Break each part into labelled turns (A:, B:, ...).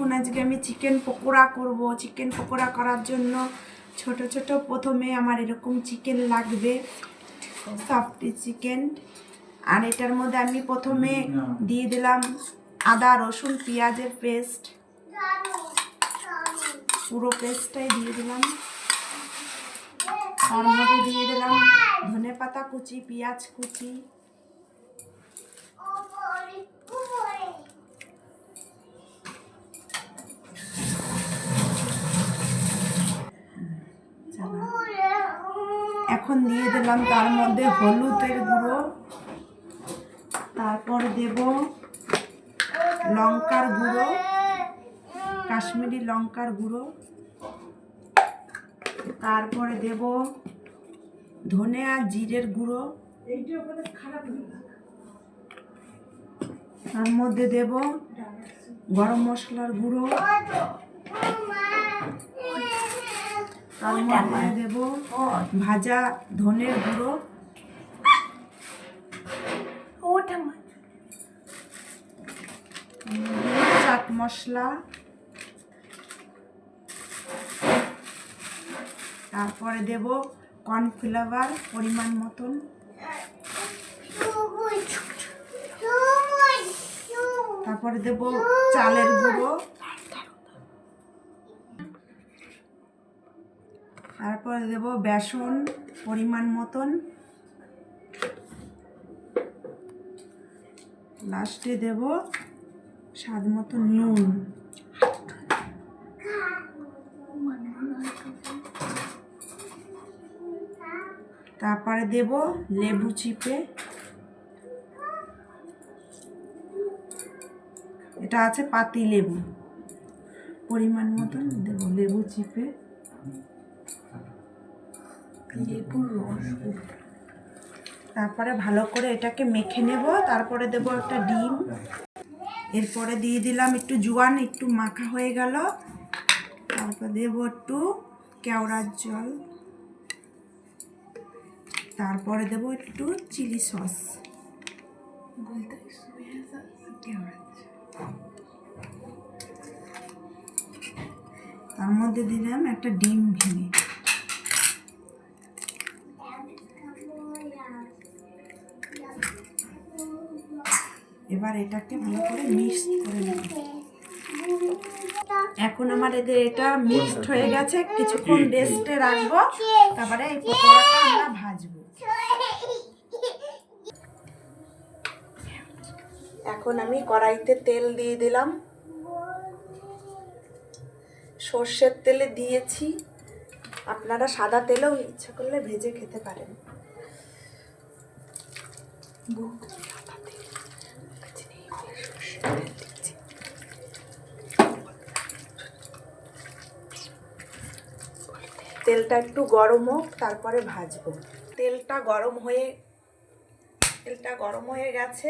A: দেখুন আজকে আমি চিকেন পকোড়া করব। চিকেন পকোড়া করার জন্য ছোট ছোট প্রথমে আমার এরকম চিকেন লাগবে, সফট চিকেন। আর এটার মধ্যে আমি প্রথমে দিয়ে দিলাম আদা রসুন পেঁয়াজের পেস্ট, পুরো পেস্টটাই দিয়ে দিলাম। তার মধ্যে দিয়ে দিলাম ধনেপাতা কুচি, পেঁয়াজ কুচি, এখন দিয়ে দিলাম তার মধ্যে হলুদের গুঁড়ো, তারপর দেব লঙ্কার গুঁড়ো, কাশ্মীরি লঙ্কার গুঁড়ো, তারপরে দেব ধনে আর জিরের গুঁড়ো, তার মধ্যে দেব গরম মশলার গুঁড়ো, তার মধ্যে দেব ভাজা ধনের গুঁড়ো, চাট মশলা, তারপরে দেব কর্নফ্লাওয়ার পরিমাণ মতন, তারপরে দেব চালের গুঁড়ো, তারপরে দেব বেসন পরিমাণ মতন, লাস্টে দেব স্বাদ মতো নুন। তারপরে দেব লেবু চিপে, এটা আছে পাতি লেবু, পরিমাণ মতন দেব লেবু চিপে, লেবুর রস। তারপরে ভালো করে এটাকে মেখে নেব। তারপরে দেব একটা ডিম, এরপরে দিয়ে দিলাম একটু জোয়ান, একটু মাখা হয়ে গেল। তারপর দেব একটু কেওড়ার জল, তারপরে দেব একটু চিলি সস, তার মধ্যে দিলাম একটা ডিম ভেঙে। এবার এটাকে ভালো করে মিক্স করে নেব। এখন আমার এটা মিক্সড হয়ে গেছে, কিছুক্ষণ রেস্টে রাখবো, তারপরে এই পকোড়াটা আমরা ভাজবো। এখন আমি কড়াইতে তেল দিয়ে দিলাম, সর্ষের তেলে দিয়েছি, আপনারা সাদা তেলেও ইচ্ছা করলে ভেজে খেতে পারেন। তেলটা একটু গরম হোক, তারপরে ভাজবো। তেলটা গরম হয়ে গেছে।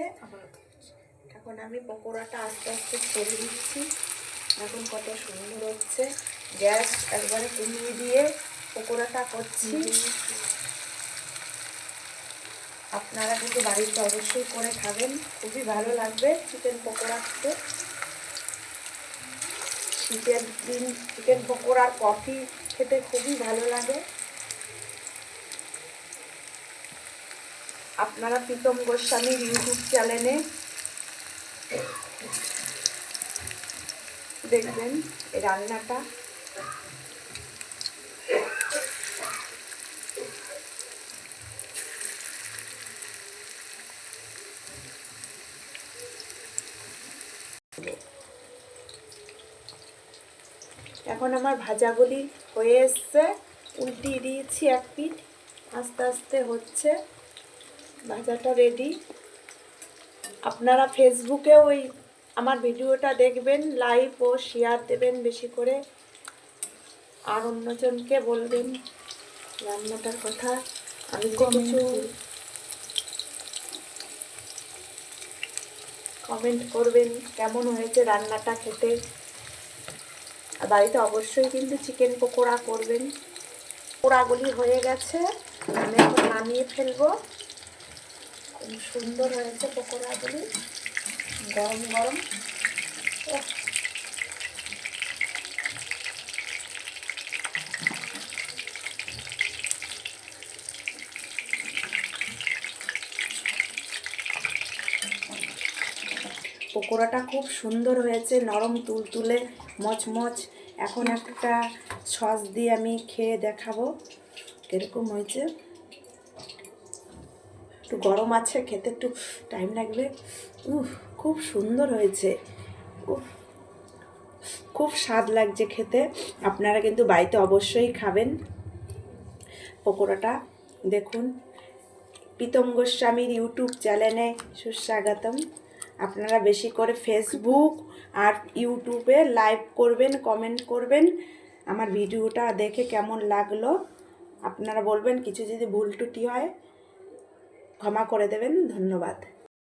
A: এখন আমি পকোড়াটা আস্তে আস্তে ছেড়ে দিচ্ছি। এখন কত সুন্দর হচ্ছে। গ্যাস একবারে কমিয়ে দিয়ে পকোড়াটা করছি। আপনারা কিন্তু বাড়িতে অবশ্যই করে খাবেন, খুবই ভালো লাগবে চিকেন পকোড়া খেতে। শীতের দিন চিকেন পকোড়ার কফি খেতে খুবই ভালো লাগে। আপনারা প্রীতম গোস্বামীর ইউটিউব চ্যানেলে দেখবেন এই রান্নাটা। এখন আমার ভাজাগুলি হয়ে এসছে, উল্টিয়ে দিয়েছি এক পিঠ, আস্তে আস্তে হচ্ছে ভাজাটা রেডি। আপনারা ফেসবুকে ওই আমার ভিডিওটা দেখবেন, লাইক ও শেয়ার দেবেন বেশি করে, আর অন্যজনকে বলবেন রান্নাটার কথা। আমি তো কিছু কমেন্ট করবেন কেমন হয়েছে রান্নাটা খেতে। আর বাড়িতে অবশ্যই কিন্তু চিকেন পকোড়া করবেন। পকোড়াগুলি হয়ে গেছে, আমি এখন নামিয়ে ফেলবো। খুব সুন্দর হয়েছে পকোড়াগুলি, গরম গরম। পকোড়াটা খুব সুন্দর হয়েছে, নরম তুলতুলে মচমচ। এখন একটা সস দিয়ে আমি খেয়ে দেখাবো কীরকম হয়েছে। একটু গরম আছে, খেতে একটু টাইম লাগবে। খুব সুন্দর হয়েছে। খুব স্বাদ লাগছে খেতে। আপনারা কিন্তু বাড়িতে অবশ্যই খাবেন পকোড়াটা। দেখুন, প্রীতম গোস্বামীর ইউটিউব চ্যানেলে সুস্বাগতম। আপনারা বেশি করে ফেসবুক আর ইউটিউবে লাইভ করবেন, কমেন্ট করবেন। আমার ভিডিওটা দেখে কেমন লাগলো আপনারা বলবেন। কিছু যদি ভুল ত্রুটি হয় ক্ষমা করে দেবেন। ধন্যবাদ।